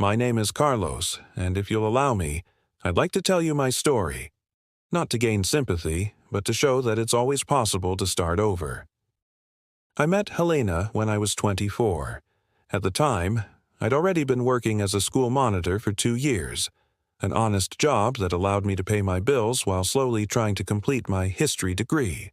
My name is Carlos, and if you'll allow me, I'd like to tell you my story. Not to gain sympathy, but to show that it's always possible to start over. I met Helena when I was 24. At the time, I'd already been working as a school monitor for 2 years, an honest job that allowed me to pay my bills while slowly trying to complete my history degree.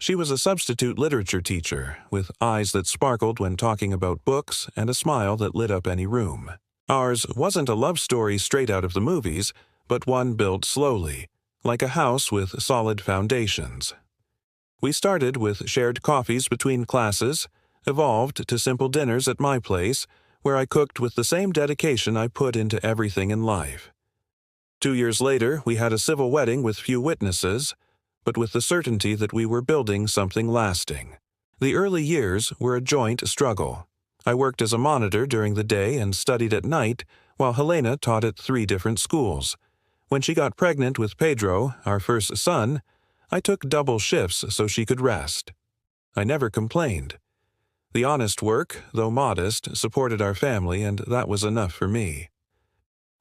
She was a substitute literature teacher, with eyes that sparkled when talking about books and a smile that lit up any room. Ours wasn't a love story straight out of the movies, but one built slowly, like a house with solid foundations. We started with shared coffees between classes, evolved to simple dinners at my place, where I cooked with the same dedication I put into everything in life. 2 years later, we had a civil wedding with few witnesses, but with the certainty that we were building something lasting. The early years were a joint struggle. I worked as a monitor during the day and studied at night, while Helena taught at 3 different schools. When she got pregnant with Pedro, our first son, I took double shifts so she could rest. I never complained. The honest work, though modest, supported our family, and that was enough for me.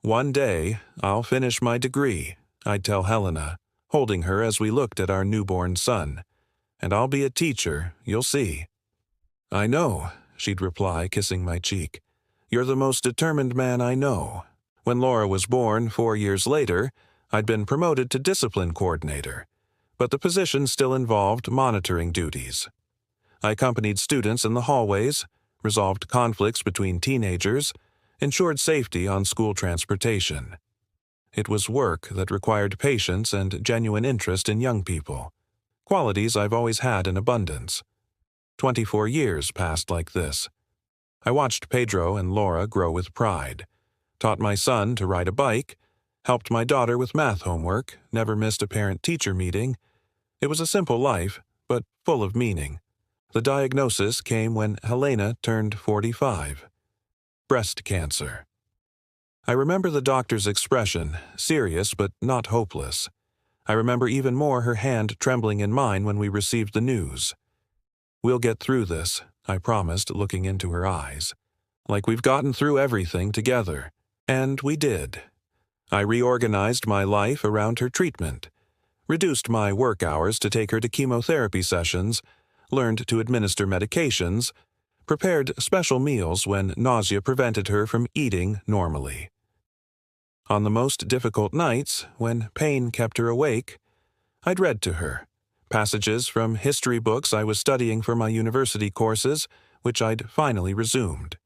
One day, I'll finish my degree, I'd tell Helena, holding her as we looked at our newborn son. And I'll be a teacher, you'll see. I know, she'd reply, kissing my cheek. You're the most determined man I know. When Laura was born 4 years later, I'd been promoted to discipline coordinator, but the position still involved monitoring duties. I accompanied students in the hallways, resolved conflicts between teenagers, ensured safety on school transportation. It was work that required patience and genuine interest in young people, qualities I've always had in abundance. 24 years passed like this. I watched Pedro and Laura grow with pride, taught my son to ride a bike, helped my daughter with math homework, never missed a parent-teacher meeting. It was a simple life, but full of meaning. The diagnosis came when Helena turned 45. Breast cancer. I remember the doctor's expression, serious but not hopeless. I remember even more her hand trembling in mine when we received the news. We'll get through this, I promised, looking into her eyes. Like we've gotten through everything together. And we did. I reorganized my life around her treatment, reduced my work hours to take her to chemotherapy sessions, learned to administer medications, prepared special meals when nausea prevented her from eating normally. On the most difficult nights, when pain kept her awake, I'd read to her, passages from history books I was studying for my university courses, which I'd finally resumed.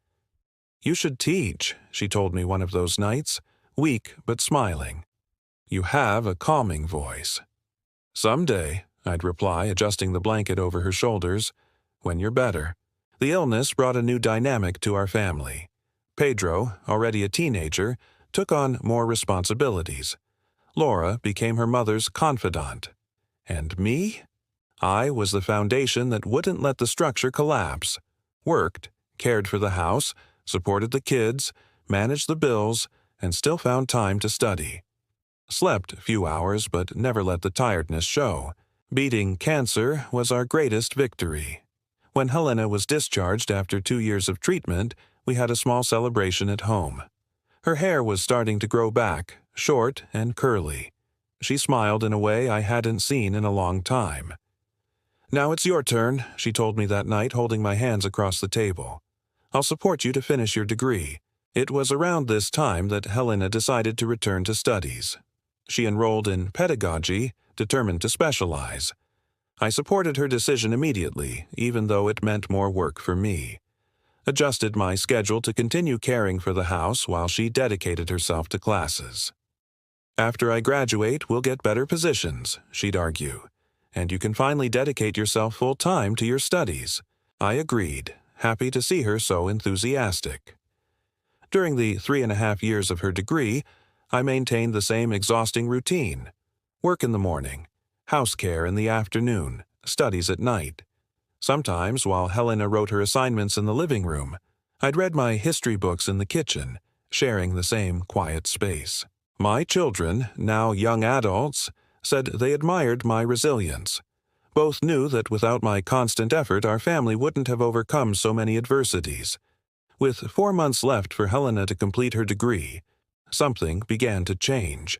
You should teach, she told me one of those nights, weak but smiling. You have a calming voice. Someday, I'd reply, adjusting the blanket over her shoulders, when you're better. The illness brought a new dynamic to our family. Pedro, already a teenager, took on more responsibilities. Laura became her mother's confidant. And me? I was the foundation that wouldn't let the structure collapse. Worked, cared for the house, supported the kids, managed the bills, and still found time to study. Slept a few hours, but never let the tiredness show. Beating cancer was our greatest victory. When Helena was discharged after 2 years of treatment, we had a small celebration at home. Her hair was starting to grow back, short and curly. She smiled in a way I hadn't seen in a long time. Now it's your turn, she told me that night, holding my hands across the table. I'll support you to finish your degree. It was around this time that Helena decided to return to studies. She enrolled in pedagogy, determined to specialize. I supported her decision immediately, even though it meant more work for me. Adjusted my schedule to continue caring for the house while she dedicated herself to classes. After I graduate, we'll get better positions, she'd argue, and you can finally dedicate yourself full-time to your studies. I agreed, happy to see her so enthusiastic. During the 3.5 years of her degree, I maintained the same exhausting routine. Work in the morning, house care in the afternoon, studies at night. Sometimes, while Helena wrote her assignments in the living room, I'd read my history books in the kitchen, sharing the same quiet space. My children, now young adults, said they admired my resilience. Both knew that without my constant effort, our family wouldn't have overcome so many adversities. With 4 months left for Helena to complete her degree, something began to change.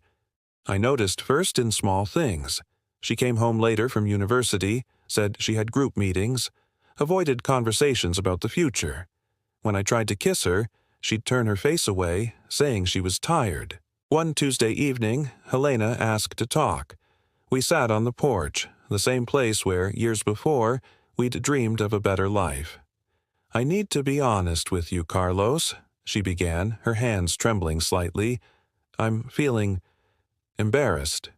I noticed first in small things. She came home later from university, said she had group meetings, avoided conversations about the future. When I tried to kiss her, she'd turn her face away, saying she was tired. One Tuesday evening, Helena asked to talk. We sat on the porch, the same place where, years before, we'd dreamed of a better life. "I need to be honest with you, Carlos," she began, her hands trembling slightly. "I'm feeling embarrassed."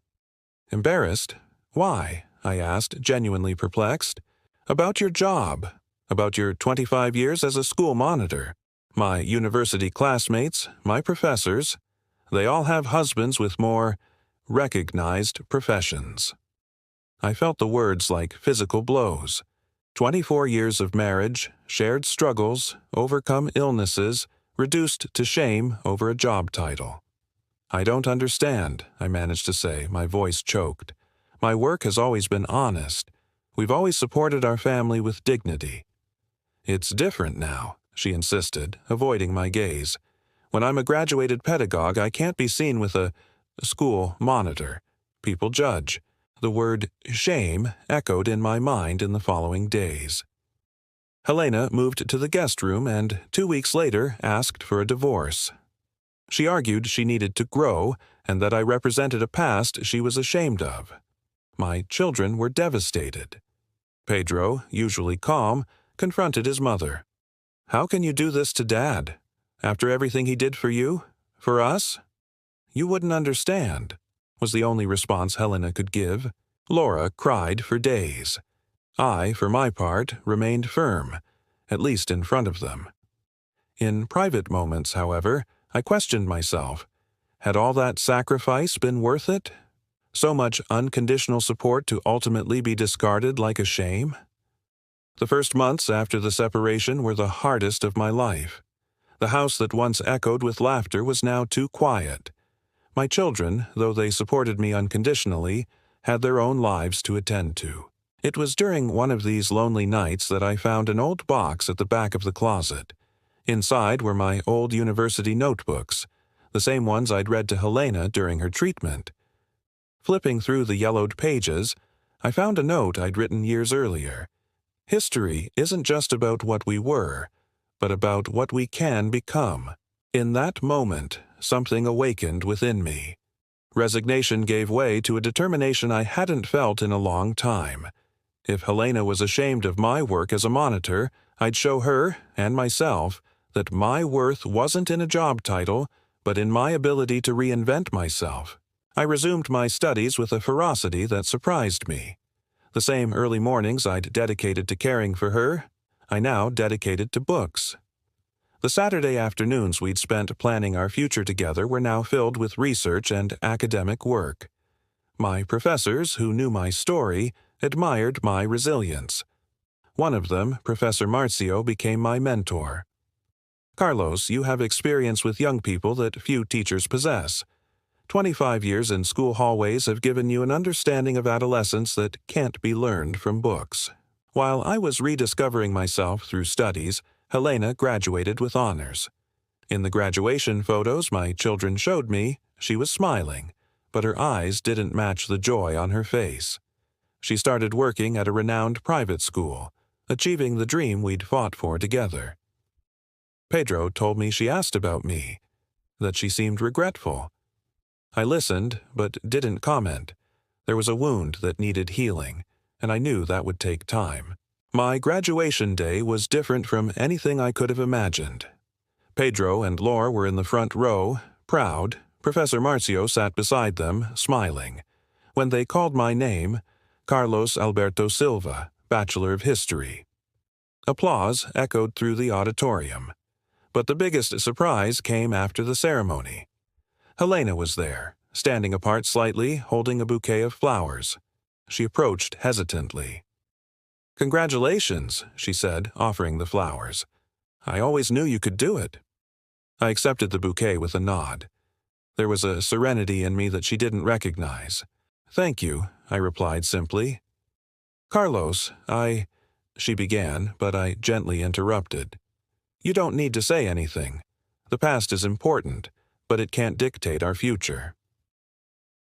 "Embarrassed? Why?" I asked, genuinely perplexed. "About your job, about your 25 years as a school monitor. My university classmates, my professors, they all have husbands with more recognized professions." I felt the words like physical blows. 24 years of marriage, shared struggles, overcome illnesses, reduced to shame over a job title. "I don't understand," I managed to say, my voice choked. "My work has always been honest. We've always supported our family with dignity." "It's different now," she insisted, avoiding my gaze. "When I'm a graduated pedagogue, I can't be seen with a school monitor. People judge." The word shame echoed in my mind in the following days. Helena moved to the guest room and 2 weeks later asked for a divorce. She argued she needed to grow and that I represented a past she was ashamed of. My children were devastated. Pedro, usually calm, confronted his mother. "How can you do this to Dad? After everything he did for you? For us?" "You wouldn't understand," was the only response Helena could give. Laura cried for days. I, for my part, remained firm, at least in front of them. In private moments, however, I questioned myself. Had all that sacrifice been worth it? So much unconditional support to ultimately be discarded like a shame? The first months after the separation were the hardest of my life. The house that once echoed with laughter was now too quiet. My children, though they supported me unconditionally, had their own lives to attend to. It was during one of these lonely nights that I found an old box at the back of the closet. Inside were my old university notebooks, the same ones I'd read to Helena during her treatment. Flipping through the yellowed pages, I found a note I'd written years earlier. "History isn't just about what we were, but about what we can become." In that moment, something awakened within me. Resignation gave way to a determination I hadn't felt in a long time. If Helena was ashamed of my work as a monitor, I'd show her, and myself, that my worth wasn't in a job title, but in my ability to reinvent myself. I resumed my studies with a ferocity that surprised me. The same early mornings I'd dedicated to caring for her, I now dedicated to books. The Saturday afternoons we'd spent planning our future together were now filled with research and academic work. My professors, who knew my story, admired my resilience. One of them, Professor Marzio, became my mentor. "Carlos, you have experience with young people that few teachers possess. 25 years in school hallways have given you an understanding of adolescence that can't be learned from books." While I was rediscovering myself through studies, Helena graduated with honors. In the graduation photos my children showed me, she was smiling, but her eyes didn't match the joy on her face. She started working at a renowned private school, achieving the dream we'd fought for together. Pedro told me she asked about me, that she seemed regretful. I listened, but didn't comment. There was a wound that needed healing, and I knew that would take time. My graduation day was different from anything I could have imagined. Pedro and Laura were in the front row, proud. Professor Marzio sat beside them, smiling. When they called my name, Carlos Alberto Silva, Bachelor of History. Applause echoed through the auditorium. But the biggest surprise came after the ceremony. Helena was there, standing apart slightly, holding a bouquet of flowers. She approached hesitantly. "Congratulations," she said, offering the flowers. "I always knew you could do it." I accepted the bouquet with a nod. There was a serenity in me that she didn't recognize. "Thank you," I replied simply. "Carlos, she began, but I gently interrupted. You don't need to say anything. The past is important, but it can't dictate our future.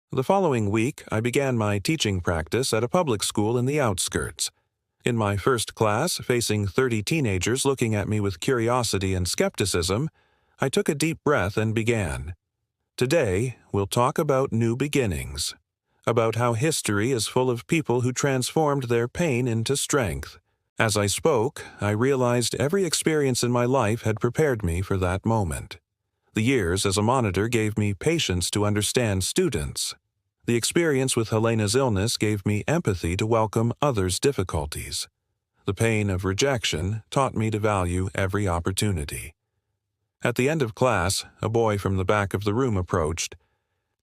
The following week, I began my teaching practice at a public school in the outskirts. In my first class, facing 30 teenagers looking at me with curiosity and skepticism, I took a deep breath and began. Today, we'll talk about new beginnings, about how history is full of people who transformed their pain into strength. As I spoke, I realized every experience in my life had prepared me for that moment. The years as a monitor gave me patience to understand students. The experience with Helena's illness gave me empathy to welcome others' difficulties. The pain of rejection taught me to value every opportunity. At the end of class, a boy from the back of the room approached.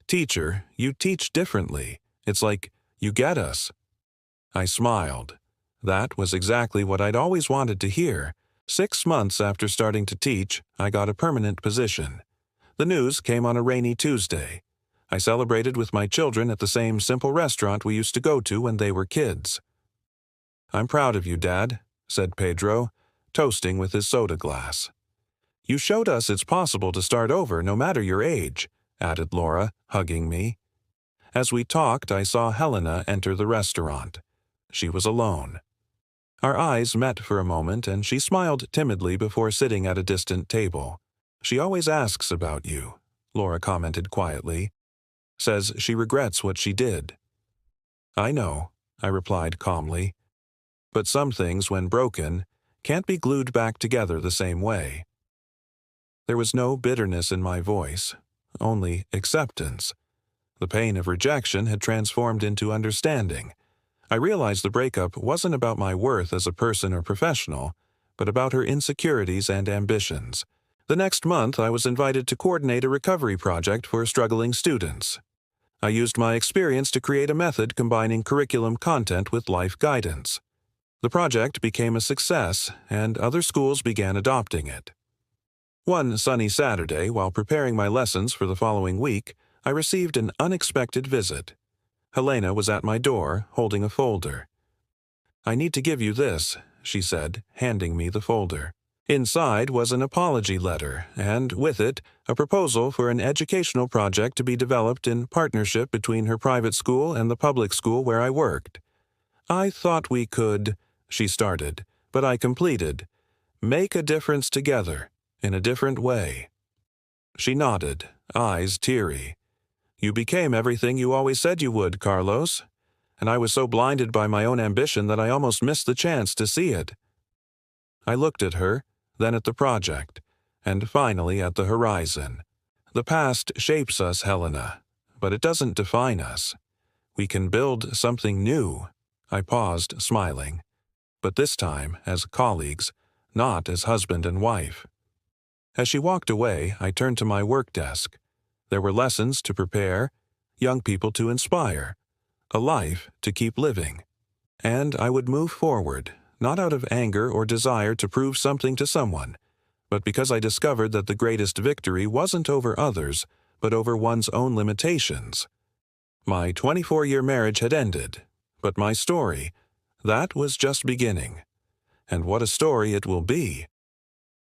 "Teacher, you teach differently. It's like, you get us." I smiled. That was exactly what I'd always wanted to hear. 6 months after starting to teach, I got a permanent position. The news came on a rainy Tuesday. I celebrated with my children at the same simple restaurant we used to go to when they were kids. "I'm proud of you, Dad," said Pedro, toasting with his soda glass. "You showed us it's possible to start over no matter your age," added Laura, hugging me. As we talked, I saw Helena enter the restaurant. She was alone. Our eyes met for a moment, and she smiled timidly before sitting at a distant table. "She always asks about you," Laura commented quietly. "Says she regrets what she did." "I know," I replied calmly. "But some things, when broken, can't be glued back together the same way." There was no bitterness in my voice, only acceptance. The pain of rejection had transformed into understanding. I realized the breakup wasn't about my worth as a person or professional, but about her insecurities and ambitions. The next month, I was invited to coordinate a recovery project for struggling students. I used my experience to create a method combining curriculum content with life guidance. The project became a success, and other schools began adopting it. One sunny Saturday, while preparing my lessons for the following week, I received an unexpected visit. Helena was at my door, holding a folder. "I need to give you this," she said, handing me the folder. Inside was an apology letter, and with it, a proposal for an educational project to be developed in partnership between her private school and the public school where I worked. "I thought we could," she started, but I completed, "make a difference together, in a different way." She nodded, eyes teary. "You became everything you always said you would, Carlos. And I was so blinded by my own ambition that I almost missed the chance to see it." I looked at her, then at the project, and finally at the horizon. "The past shapes us, Helena, but it doesn't define us. We can build something new." I paused, smiling, but this time as colleagues, not as husband and wife. As she walked away, I turned to my work desk. There were lessons to prepare, young people to inspire, a life to keep living. And I would move forward, not out of anger or desire to prove something to someone, but because I discovered that the greatest victory wasn't over others, but over one's own limitations. My 24-year marriage had ended, but my story, that was just beginning. And what a story it will be.